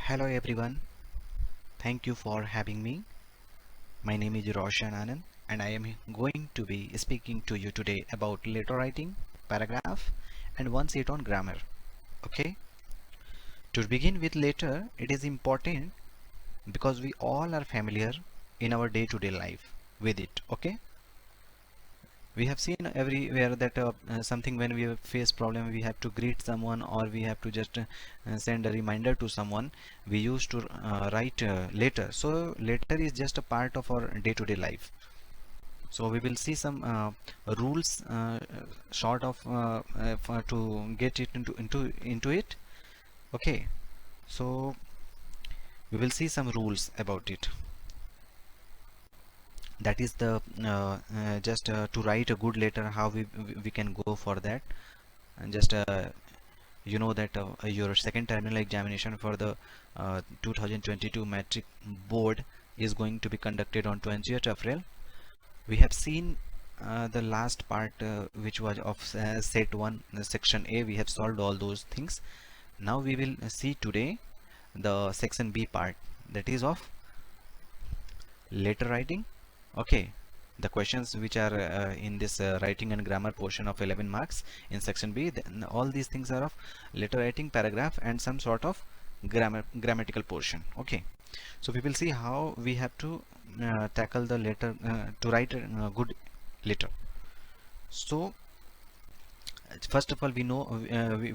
Hello everyone, thank you for having me. My name is Roshan Anand and I am going to be speaking to you today about letter writing, paragraph and one set on grammar. Okay, to begin with letter, it is important because we all are familiar in our day-to-day life with it. Okay, we have seen everywhere that something when we face problem we have to greet someone or we have to just send a reminder to someone. We used to write letter, so letter is just a part of our day-to-day life. So we will see some rules short of to get it into it. Okay, so we will see some rules about it. That is the just to write a good letter, how we can go for that. And just you know that your second terminal examination for the 2022 metric board is going to be conducted on 20th April. We have seen the last part which was of set 1 section A. We have solved all those things. Now we will see today the section B part, that is of letter writing. Okay, the questions which are in this writing and grammar portion of 11 marks in section B, then all these things are of letter writing, paragraph and some sort of grammatical portion. Okay, so we will see how we have to tackle the letter to write a good letter. So first of all, we know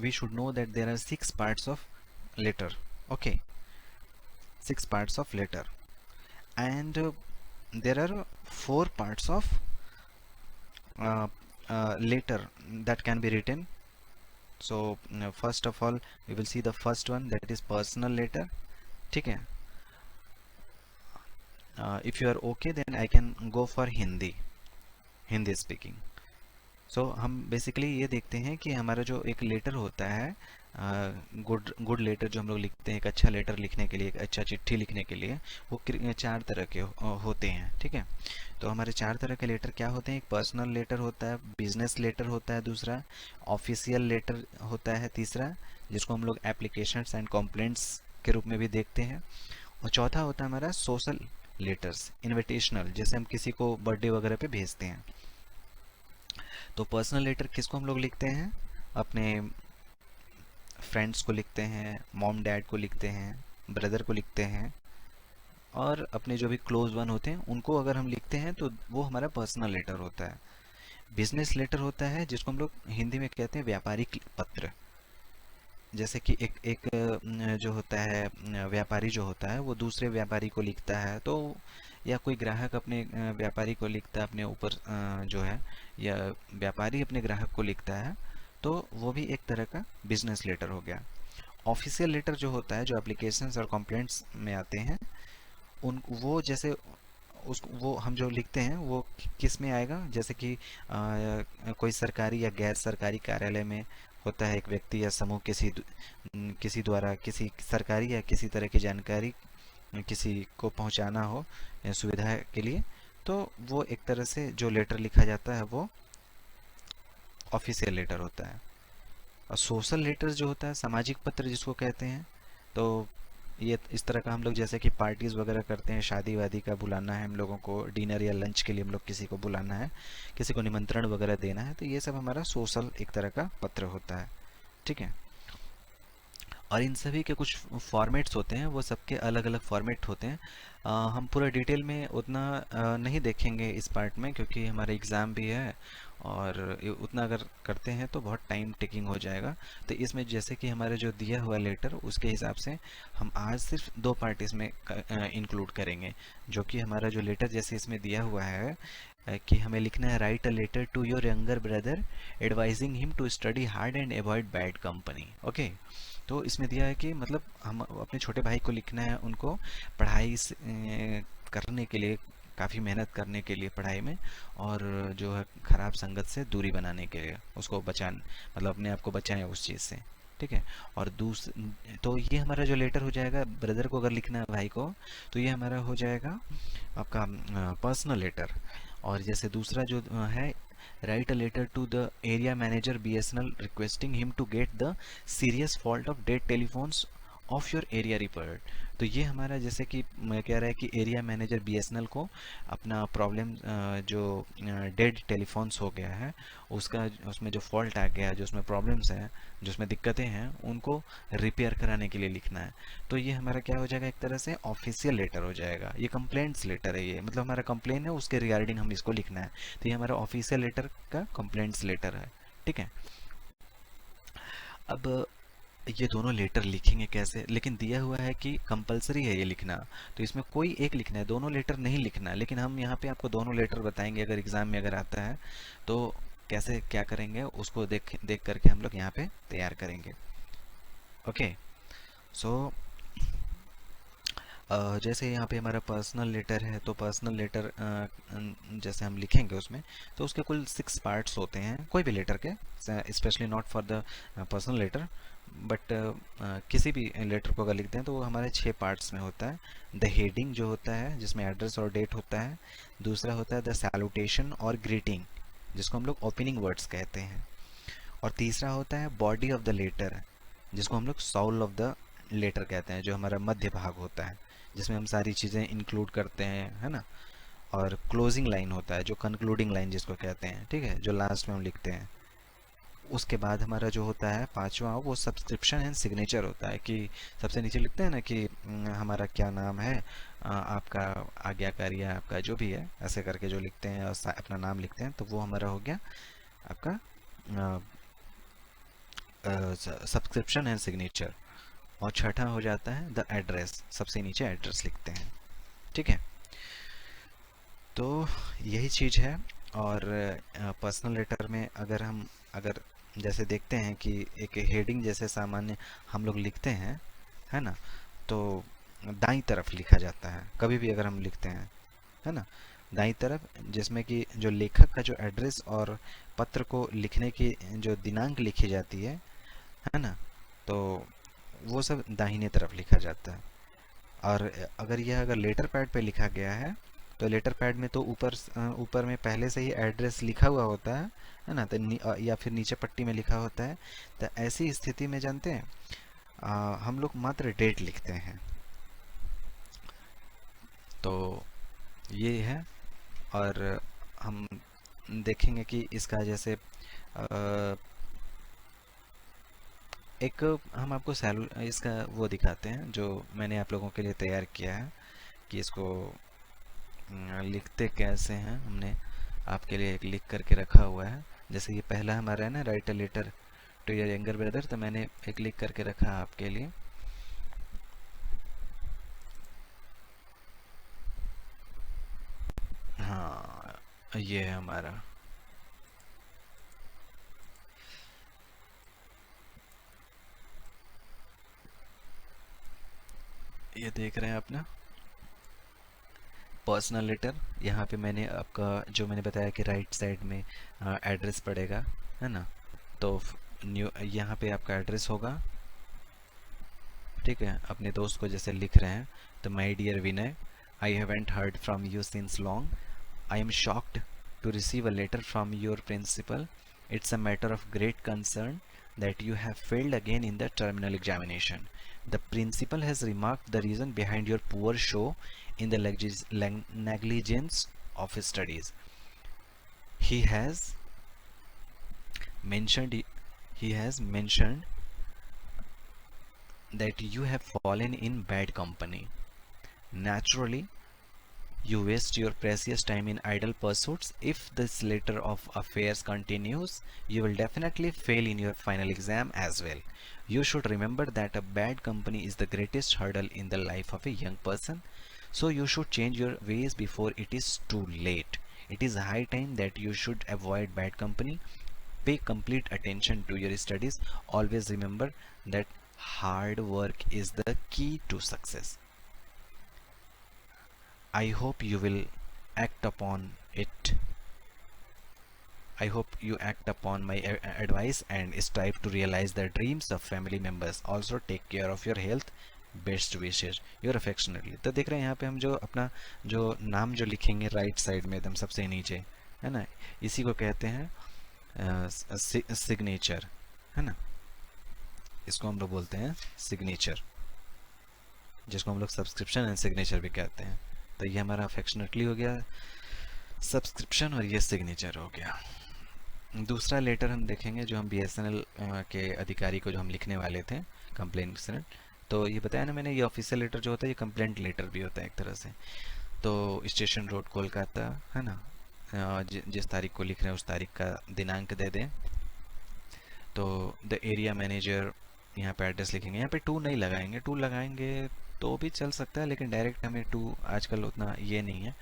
we should know that there are 6 parts of letter. Okay, 6 parts of letter, and there are 4 parts of uh, letter that can be written. So first of all, we will see the first one, that is personal letter. Okay, if you are okay, then I can go for Hindi speaking. So हम basically ये देखते हैं कि हमारा जो एक letter होता है, गुड लेटर जो हम लोग लिखते हैं, एक अच्छा लेटर लिखने के लिए, एक अच्छा चिट्ठी लिखने के लिए, वो 4 तरह के होते हैं. ठीक है, तो हमारे 4 तरह के लेटर क्या होते हैं? एक पर्सनल लेटर होता है, बिजनेस लेटर होता है दूसरा, ऑफिशियल लेटर होता है तीसरा, जिसको हम लोग एप्लीकेशंस एंड कंप्लेंट्स के रूप में भी देखते हैं, और चौथा होता है हमारा सोशल लेटर्स, इनविटेशनल, जैसे हम किसी को बर्थडे वगैरह पे भेजते हैं. तो पर्सनल लेटर किसको हम लोग लिखते हैं? अपने फ्रेंड्स को लिखते हैं, मॉम डैड को लिखते हैं, ब्रदर को लिखते हैं, और अपने जो भी क्लोज वन होते हैं उनको अगर हम लिखते हैं तो वो हमारा पर्सनल लेटर होता है. बिजनेस लेटर होता है जिसको हम लोग हिंदी में कहते हैं व्यापारिक पत्र. जैसे कि एक जो होता है व्यापारी जो होता है वो दूसरे व्यापारी को लिखता है, तो या कोई ग्राहक अपने व्यापारी को लिखता है अपने ऊपर जो है, या व्यापारी अपने ग्राहक को लिखता है, तो वो भी एक तरह का बिजनेस लेटर हो गया. ऑफिशियल लेटर जो होता है, जो एप्लीकेशंस और कंप्लेंट्स में आते हैं, उन वो जैसे वो हम जो लिखते हैं वो किस में आएगा? जैसे कि कोई सरकारी या गैर सरकारी कार्यालय में होता है, एक व्यक्ति या समूह किसी द्वारा किसी सरकारी या किसी तरह की जानकारी किसी को पहुंचाना हो या सुविधा के लिए, तो वो एक तरह से जो लेटर लिखा जाता है वो ऑफिशियल लेटर होता है. और सोशल लेटर जो होता है, सामाजिक पत्र जिसको कहते हैं, तो ये इस तरह का हम लोग जैसे कि पार्टीज़ वगैरह करते हैं, शादी वादी का बुलाना है हम लोगों को, डिनर या लंच के लिए हम लोग किसी को बुलाना है, किसी को निमंत्रण वगैरह देना है, तो ये सब हमारा सोशल एक तरह का पत्र होता है. ठीक है, और इन सभी के कुछ फॉर्मेट्स होते हैं, वो सबके अलग अलग फॉर्मेट होते हैं. हम पूरा डिटेल में उतना नहीं देखेंगे इस पार्ट में, क्योंकि हमारा एग्ज़ाम भी है और उतना अगर करते हैं तो बहुत टाइम टेकिंग हो जाएगा. तो इसमें जैसे कि हमारे जो दिया हुआ लेटर, उसके हिसाब से हम आज सिर्फ 2 पार्ट इसमें इंक्लूड करेंगे. जो कि हमारा जो लेटर जैसे इसमें दिया हुआ है कि हमें लिखना है, write a letter to your younger brother advising him to study hard and avoid bad company. Okay, तो इसमें दिया है कि मतलब हम अपने छोटे भाई को लिखना है, उनको पढ़ाई करने के लिए, काफ़ी मेहनत करने के लिए पढ़ाई में, और जो है ख़राब संगत से दूरी बनाने के लिए उसको मतलब अपने आप को बचाएं उस चीज़ से. ठीक है, और तो ये हमारा जो लेटर हो जाएगा, ब्रदर को अगर लिखना है भाई को, तो ये हमारा हो जाएगा आपका पर्सनल लेटर. और जैसे दूसरा जो है, write a letter to the area manager BSNL requesting him to get the serious fault of dead telephones of your area report. तो ये हमारा जैसे कि मैं कह रहा है कि एरिया मैनेजर बीएसएनएल को अपना प्रॉब्लम जो डेड टेलीफोन्स हो गया है उसका, उसमें जो फॉल्ट आ गया है, जो उसमें प्रॉब्लम्स हैं, जो उसमें दिक्कतें हैं, उनको रिपेयर कराने के लिए लिखना है। तो ये हमारा क्या हो जाएगा, एक तरह से ऑफिशियल लेटर हो जाएगा। ये कंप्लेंट्स लेटर है, ये मतलब हमारा कंप्लेन है उसके रिगार्डिंग हम इसको लिखना है। तो ये हमारा ऑफिशियल लेटर का कंप्लेंट्स लेटर है। ठीक है। अब ये दोनों लेटर लिखेंगे कैसे, लेकिन दिया हुआ है कि कंपलसरी है ये लिखना, तो इसमें कोई एक लिखना है, दोनों लेटर नहीं लिखना है। लेकिन हम यहाँ पे आपको दोनों लेटर बताएंगे, अगर एग्जाम में अगर आता है तो कैसे क्या करेंगे उसको देख देख करके हम लोग यहाँ पे तैयार करेंगे। ओके। सो जैसे यहाँ पे हमारा पर्सनल लेटर है, तो पर्सनल लेटर जैसे हम लिखेंगे उसमें, तो उसके कुल 6 पार्ट्स होते हैं कोई भी लेटर के, specially not for the personal letter, but किसी भी लेटर को अगर लिखते हैं तो वो हमारे 6 पार्ट्स में होता है। द हेडिंग जो होता है जिसमें एड्रेस और डेट होता है, दूसरा होता है द सैल्यूटेशन और ग्रीटिंग जिसको हम लोग ओपनिंग वर्ड्स कहते हैं, और तीसरा होता है बॉडी ऑफ द लेटर जिसको हम लोग साउल ऑफ द लेटर कहते हैं, जो हमारा मध्य भाग होता है जिसमें हम सारी चीज़ें इंक्लूड करते हैं, है ना। और क्लोजिंग लाइन होता है जो कंक्लूडिंग लाइन जिसको कहते हैं, ठीक है, जो लास्ट में हम लिखते हैं। उसके बाद हमारा जो होता है पांचवा, वो सब्सक्रिप्शन एंड सिग्नेचर होता है, कि सबसे नीचे लिखते हैं ना कि हमारा क्या नाम है, आपका आज्ञाकारी है, आपका जो भी है, ऐसे करके जो लिखते हैं और अपना नाम लिखते हैं, तो वो हमारा हो गया आपका सब्सक्रिप्शन एंड सिग्नेचर। और छठा हो जाता है द एड्रेस, सबसे नीचे एड्रेस लिखते हैं। ठीक है। तो यही चीज़ है। और पर्सनल लेटर में अगर जैसे देखते हैं कि एक हेडिंग जैसे सामान्य हम लोग लिखते हैं, है ना, तो दाईं तरफ लिखा जाता है कभी भी अगर हम लिखते हैं, है ना, दाईं तरफ, जिसमें कि जो लेखक का जो एड्रेस और पत्र को लिखने की जो दिनांक लिखी जाती है ना, तो वो सब दाहिने तरफ लिखा जाता है। और अगर लेटर पैड पे लिखा गया है, तो लेटर पैड में तो ऊपर में पहले से ही एड्रेस लिखा हुआ होता है ना, तो या फिर नीचे पट्टी में लिखा होता है। तो ऐसी स्थिति में जानते हैं हम लोग मात्र डेट लिखते हैं। तो ये है। और हम देखेंगे कि इसका जैसे एक हम आपको इसका वो दिखाते हैं जो मैंने आप लोगों के लिए तैयार किया है, कि इसको लिखते कैसे हैं। हमने आपके लिए एक लिख करके रखा हुआ है। जैसे ये पहला हमारा है ना, write a letter to your younger brother, तो मैंने एक लिख करके रखा है आपके लिए। हाँ, ये है हमारा। ये देख रहे हैं आप ना, पर्सनल लेटर। यहाँ पे मैंने आपका जो मैंने बताया कि राइट साइड में एड्रेस पड़ेगा, है ना, तो न्यू यहाँ पे आपका एड्रेस होगा। ठीक है, अपने दोस्त को जैसे लिख रहे हैं, तो my dear Vinay, I haven't heard from you since long, I am shocked to receive a letter from your principal. It's a matter of great concern that you have failed again in the terminal examination. The principal has remarked the reason behind your poor show in the negligence of his studies. He has mentioned he has mentioned that you have fallen in bad company. Naturally, you waste your precious time in idle pursuits. If this later of affairs continues, you will definitely fail in your final exam as well. You should remember that a bad company is the greatest hurdle in the life of a young person. So you should change your ways before it is too late. It is high time that you should avoid bad company. Pay complete attention to your studies. Always remember that hard work is the key to success. I hope you will act upon it. I hope you act upon my advice and strive to realize the dreams of family members. Also take care of your health. Best wishes. Your affectionately. तो देख रहे हैं यहाँ पे हम जो अपना जो नाम जो लिखेंगे राइट साइड में एकदम सबसे नीचे, है ना, इसी को कहते हैं सिग्नेचर, है ना, इसको हम लोग बोलते हैं सिग्नेचर। जिसको हम लोग सब्सक्रिप्शन एंड सिग्नेचर भी कहते हैं। तो ये हमारा अफेक्शनेटली हो गया सब्सक्रिप्शन और ये सिग्नेचर हो गया। दूसरा लेटर हम देखेंगे जो हम बीएसएनएल के अधिकारी को जो हम लिखने वाले थे, कंप्लेंट। तो ये बताया ना मैंने, ये ऑफिशियल लेटर जो होता है ये कंप्लेंट लेटर भी होता है एक तरह से। तो स्टेशन रोड कोलकाता, है ना, जिस तारीख को लिख रहे हैं उस तारीख का दिनांक दे दें। तो द एरिया मैनेजर, यहाँ पे एड्रेस लिखेंगे, यहाँ पे टू नहीं लगाएंगे, टू लगाएंगे तो भी चल सकता है लेकिन डायरेक्ट हमें टू आजकल उतना ये नहीं है।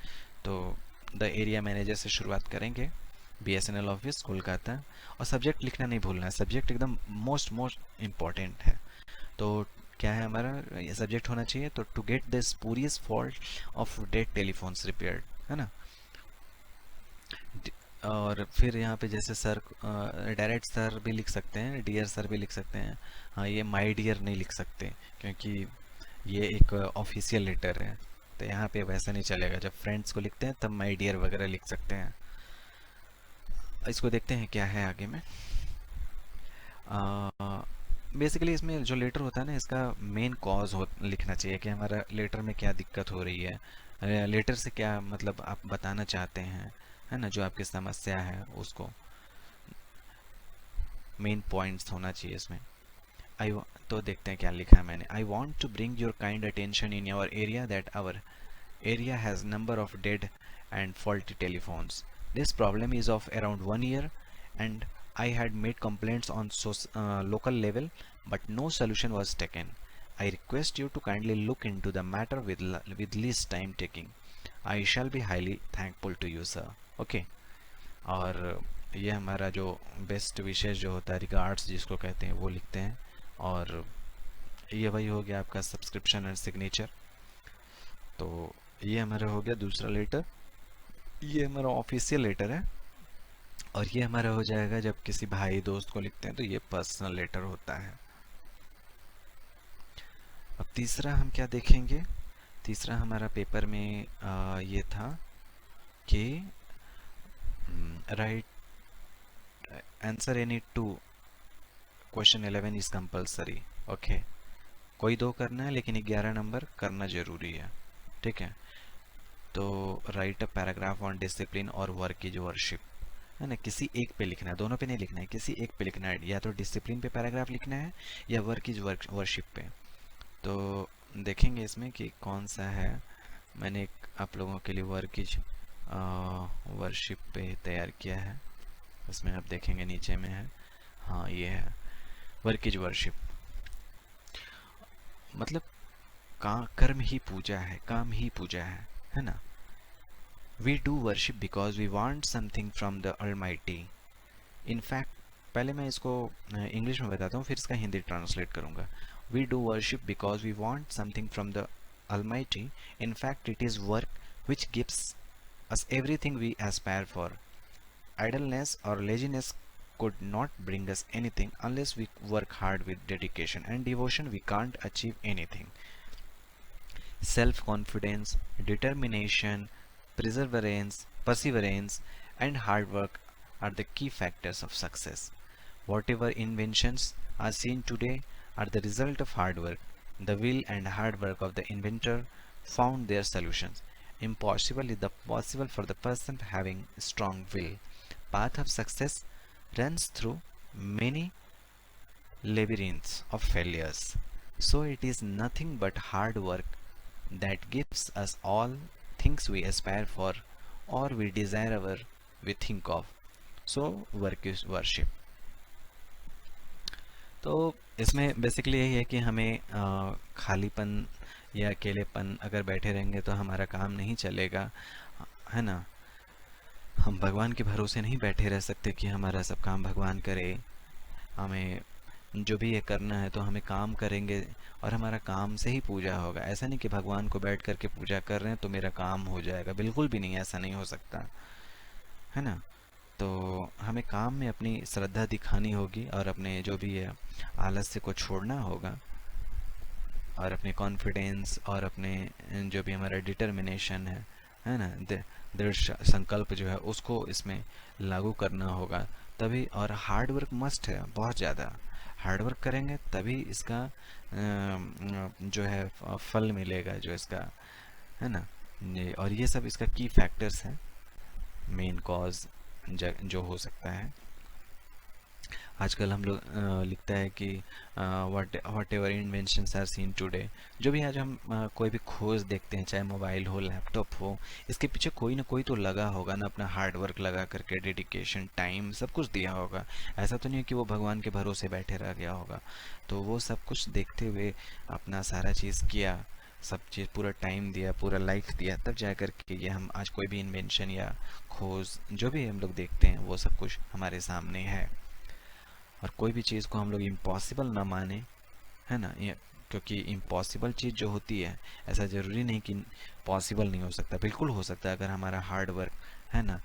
तो द एरिया मैनेजर से शुरुआत करेंगे, बीएसएनएल ऑफिस कोलकाता। और सब्जेक्ट लिखना नहीं भूलना है, सब्जेक्ट एकदम मोस्ट इम्पॉर्टेंट है। तो क्या है हमारा ये सब्जेक्ट होना चाहिए, तो to get the spurious fault of dead telephones repaired, है ना। और फिर यहाँ पे जैसे सर, डायरेक्ट सर भी लिख सकते हैं, डियर सर भी लिख सकते हैं। हाँ, ये माय डियर नहीं लिख सकते क्योंकि ये एक ऑफिशियल लेटर है, तो यहाँ पे वैसा नहीं चलेगा। जब फ्रेंड्स को लिखते हैं तब माय डियर वगैरह लिख सकते हैं। इसको देखते हैं क्या है आगे में। बेसिकली इसमें जो लेटर होता है ना, इसका मेन कॉज लिखना चाहिए कि हमारा लेटर में क्या दिक्कत हो रही है, लेटर से क्या मतलब आप बताना चाहते हैं, है ना, जो आपकी समस्या है उसको मेन पॉइंट्स होना चाहिए इसमें। तो देखते हैं क्या लिखा है मैंने। I want to bring your kind attention in your area that our area has number of dead and faulty telephones. This problem is of around 1 year and I had made complaints on local level but no solution was taken. I request you to kindly look into the matter with least time taking. I shall be highly thankful to you, sir. Okay. और ये हमारा जो best विशेष जो होता है, regards जिसको कहते हैं, वो लिखते हैं। और ये वही हो गया आपका सब्सक्रिप्शन एंड सिग्नेचर। तो ये हमारा हो गया दूसरा लेटर, ये हमारा ऑफिशियल लेटर है। और ये हमारा हो जाएगा जब किसी भाई दोस्त को लिखते हैं तो ये पर्सनल लेटर होता है। अब तीसरा हम क्या देखेंगे, तीसरा हमारा पेपर में ये था कि right answer any two question 11 is compulsory. Okay, कोई दो करना है लेकिन 11 नंबर करना जरूरी है, ठीक है। तो right a paragraph on discipline और वर्क इज वर्शिप, है ना, किसी एक पे लिखना है, दोनों पे नहीं लिखना है, किसी एक पे लिखना है। या तो डिसिप्लिन पे पैराग्राफ लिखना है या वर्क इज वर्शिप पे। तो देखेंगे इसमें कि कौन सा है। मैंने एक आप लोगों के लिए वर्क इज वर्शिप पे तैयार किया है, इसमें आप देखेंगे नीचे में है, हाँ ये है वर्क इज वर्शिप। मतलब कर्म ही पूजा है, काम ही पूजा है ना। We do worship because we want something from the Almighty. In fact, पहले मैं इसको इंग्लिश में बताता हूँ फिर इसका हिंदी ट्रांसलेट करूँगा। We do worship because we want something from the Almighty. In fact, it is work which gives us everything we aspire for. Idleness or laziness could not bring us anything unless we work hard with dedication and devotion. We can't achieve anything. Self-confidence, determination, perseverance, and hard work are the key factors of success. Whatever inventions are seen today are the result of hard work. The will and hard work of the inventor found their solutions. Impossible is the possible for the person having strong will. Path of success runs through many labyrinths of failures. So it is nothing but hard work that gives us all things we aspire for or we desire or we think of. So work is worship. तो इसमें basically यही है कि हमें खालीपन या अकेलेपन अगर बैठे रहेंगे तो हमारा काम नहीं चलेगा, है ना। हम भगवान के भरोसे नहीं बैठे रह सकते कि हमारा सब काम भगवान करे। हमें जो भी ये करना है तो हमें काम करेंगे और हमारा काम से ही पूजा होगा। ऐसा नहीं कि भगवान को बैठ करके पूजा कर रहे हैं तो मेरा काम हो जाएगा, बिल्कुल भी नहीं, ऐसा नहीं हो सकता, है ना। तो हमें काम में अपनी श्रद्धा दिखानी होगी और अपने जो भी है आलस्य को छोड़ना होगा और अपने कॉन्फिडेंस और अपने जो भी हमारा डिटर्मिनेशन है ना, दृढ़ संकल्प जो है उसको इसमें लागू करना होगा तभी। और हार्ड वर्क मस्ट है, बहुत ज़्यादा हार्डवर्क करेंगे तभी इसका जो है फल मिलेगा, जो इसका है ना। और ये सब इसका की फैक्टर्स हैं, मेन कॉज जो हो सकता है। आजकल हम लोग लिखता है कि whatever inventions are seen today, जो भी आज हम कोई भी खोज देखते हैं, चाहे मोबाइल हो, लैपटॉप हो, इसके पीछे कोई ना कोई तो लगा होगा ना, अपना हार्ड वर्क लगा करके, डेडिकेशन, टाइम सब कुछ दिया होगा। ऐसा तो नहीं है कि वो भगवान के भरोसे बैठे रह गया होगा। तो वो सब कुछ देखते हुए अपना सारा चीज़ किया, सब चीज़ पूरा टाइम दिया, पूरा लाइफ दिया, तब जा कर के ये हम आज कोई भी इन्वेंशन या खोज जो भी हम लोग देखते हैं वो सब कुछ हमारे सामने है। और कोई भी चीज़ को हम लोग इम्पॉसिबल ना माने, है ना, ये क्योंकि इम्पॉसिबल चीज़ जो होती है, ऐसा ज़रूरी नहीं कि पॉसिबल नहीं हो सकता, बिल्कुल हो सकता है, अगर हमारा हार्ड वर्क है ना,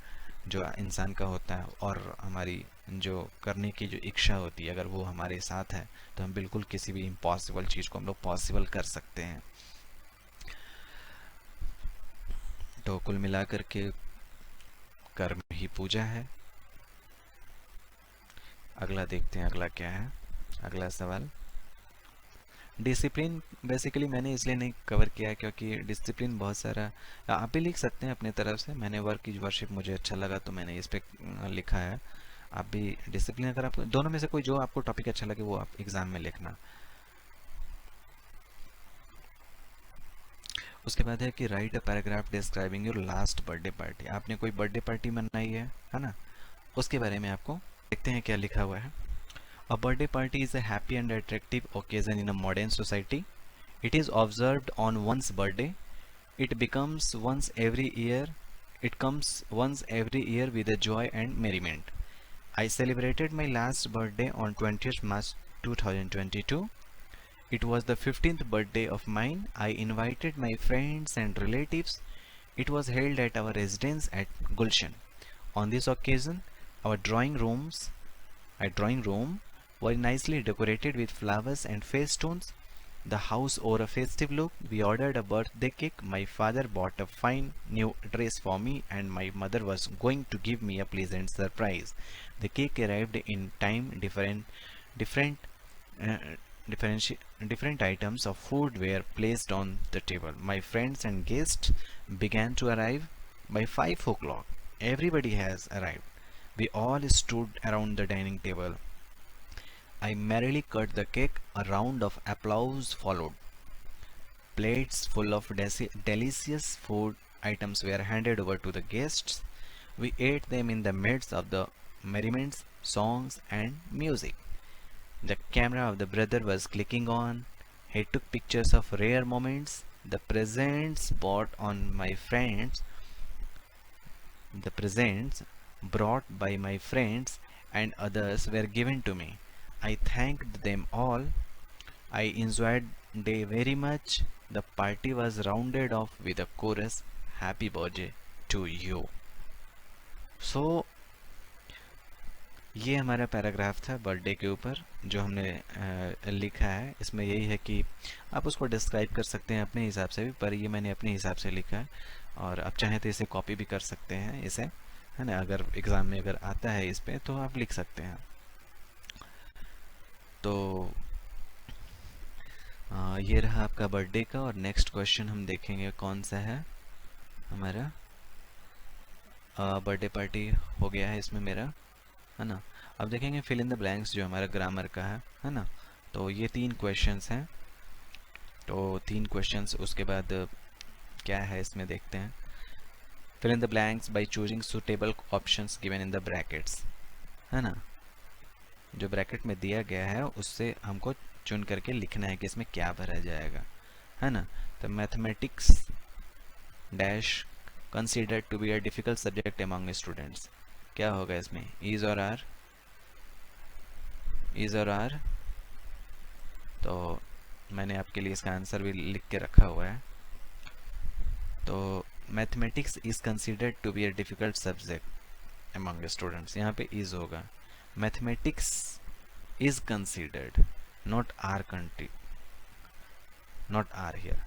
जो इंसान का होता है, और हमारी जो करने की जो इच्छा होती है, अगर वो हमारे साथ है, तो हम बिल्कुल किसी भी इम्पॉसिबल चीज़ को हम लोग पॉसिबल कर सकते हैं। तो कुल मिलाकर के कर्म ही पूजा है। अगला देखते हैं, अगला क्या है, अगला सवाल। डिसिप्लिन बेसिकली मैंने इसलिए नहीं कवर किया क्योंकि डिसिप्लिन बहुत सारा आप भी लिख सकते हैं अपने तरफ से। मैंने वर्क इज वर्शिप मुझे अच्छा लगा तो मैंने इस पे लिखा है। आप भी डिसिप्लिन, अगर आप दोनों में से कोई जो आपको टॉपिक अच्छा लगे वो आप एग्जाम में लिखना। उसके बाद है कि right a paragraph describing your last birthday party. आपने कोई बर्थडे पार्टी मनाई है ना, उसके बारे में आपको देखते हैं क्या लिखा हुआ है। A birthday party is a happy and attractive occasion in a modern society. It is observed on one's birthday. It becomes once every year. It comes once every year with a joy and merriment. I celebrated my last birthday on 20th March 2022. It was the 15th birthday of mine. I invited my friends and relatives. It was held at our residence at Gulshan. On this occasion, our drawing room were nicely decorated with flowers and festoons. The house wore a festive look. We ordered a birthday cake. My father bought a fine new dress for me, and my mother was going to give me a pleasant surprise. The cake arrived in time. Different, uh, different items of food were placed on the table. My friends and guests began to arrive by 5 o'clock. Everybody has arrived. We all stood around the dining table. I merrily cut the cake. A round of applause followed. Plates full of delicious food items were handed over to the guests. We ate them in the midst of the merriments, songs, and music. The camera of the brother was clicking on. He took pictures of rare moments. The presents brought by my friends and others were given to me. I thanked them all. I enjoyed day very much. The party was rounded off with a chorus, Happy birthday to you. So ये हमारा paragraph था birthday के ऊपर जो हमने लिखा है। इसमें यही है कि आप उसको डिस्क्राइब कर सकते हैं अपने हिसाब से भी, पर ये मैंने अपने हिसाब से लिखा है, और आप चाहें तो इसे कॉपी भी कर सकते हैं इसे, है ना। अगर एग्ज़ाम में अगर आता है इस पे तो आप लिख सकते हैं। तो ये रहा आपका बर्थडे का। और नेक्स्ट क्वेश्चन हम देखेंगे कौन सा है हमारा। बर्थडे पार्टी हो गया है इसमें मेरा, है ना। अब देखेंगे फिल इन द ब्लैंक्स जो हमारा ग्रामर का है ना। तो ये 3 क्वेश्चंस हैं, तो 3 क्वेश्चंस उसके बाद क्या है इसमें देखते हैं। Fill in the blanks by choosing suitable options given in the brackets, है ना। जो ब्रैकेट में दिया गया है उससे हमको चुन करके लिखना है कि इसमें क्या भरा जाएगा, है ना। तो mathematics dash considered to be a difficult subject among students, क्या होगा इसमें, इज और आर, इज और आर। तो मैंने आपके लिए इसका आंसर भी लिख के रखा हुआ है। तो mathematics is considered to be a difficult subject among students, यहाँ पे इज होगा। Mathematics is considered, not are country, not are here.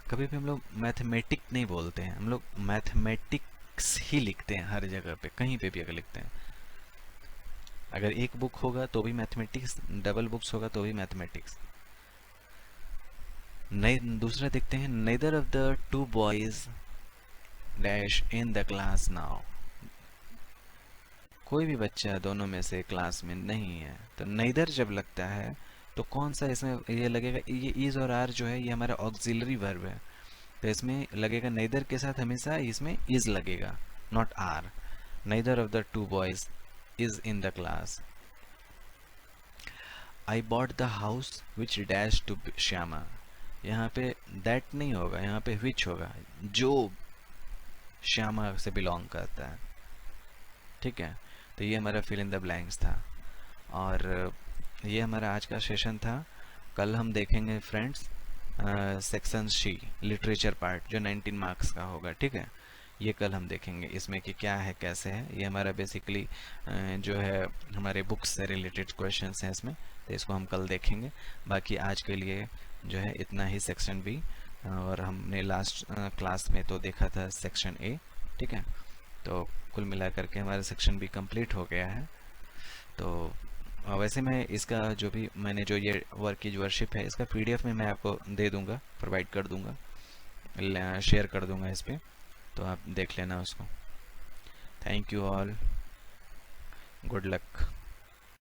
कभी भी हम लोग मैथमेटिक नहीं बोलते हैं, हम लोग मैथमेटिक्स ही लिखते हैं हर जगह पे, कहीं पे भी अगर लिखते हैं। अगर एक बुक होगा तो भी मैथमेटिक्स, डबल बुक्स होगा तो भी मैथमेटिक्स। नई दूसरा देखते हैं, neither of the two boys dash in the class now. कोई भी बच्चा दोनों में से क्लास में नहीं है। तो नेदर जब लगता है तो कौन सा इसमें ये लगेगा, ये इज और आर जो है ये हमारा ऑक्सिलरी वर्ब है, तो इसमें लगेगा नेदर के साथ हमेशा इसमें इज लगेगा, not are. Neither of the two boys is in the class. I bought the house which dash to Shyama. यहाँ पे दैट नहीं होगा, यहाँ पे विच होगा, जो श्यामा से बिलोंग करता है। ठीक है, तो ये हमारा फिल इन द ब्लैंक्स था, और ये हमारा आज का सेशन था। कल हम देखेंगे friends section C literature part जो 19 मार्क्स का होगा। ठीक है, ये कल हम देखेंगे इसमें कि क्या है कैसे है। ये हमारा बेसिकली जो है हमारे बुक्स से रिलेटेड क्वेश्चंस हैं इसमें, तो इसको हम कल देखेंगे। बाकी आज के लिए जो है इतना ही सेक्शन बी, और हमने लास्ट क्लास में तो देखा था सेक्शन ए। ठीक है, तो कुल मिलाकर के हमारा सेक्शन बी कंप्लीट हो गया है। तो वैसे मैं इसका जो भी मैंने जो ये वर्क की वर्कशीट है इसका पीडीएफ में मैं आपको दे दूंगा, प्रोवाइड कर दूंगा, शेयर कर दूंगा इस पर, तो आप देख लेना उसको। Thank you all, good luck.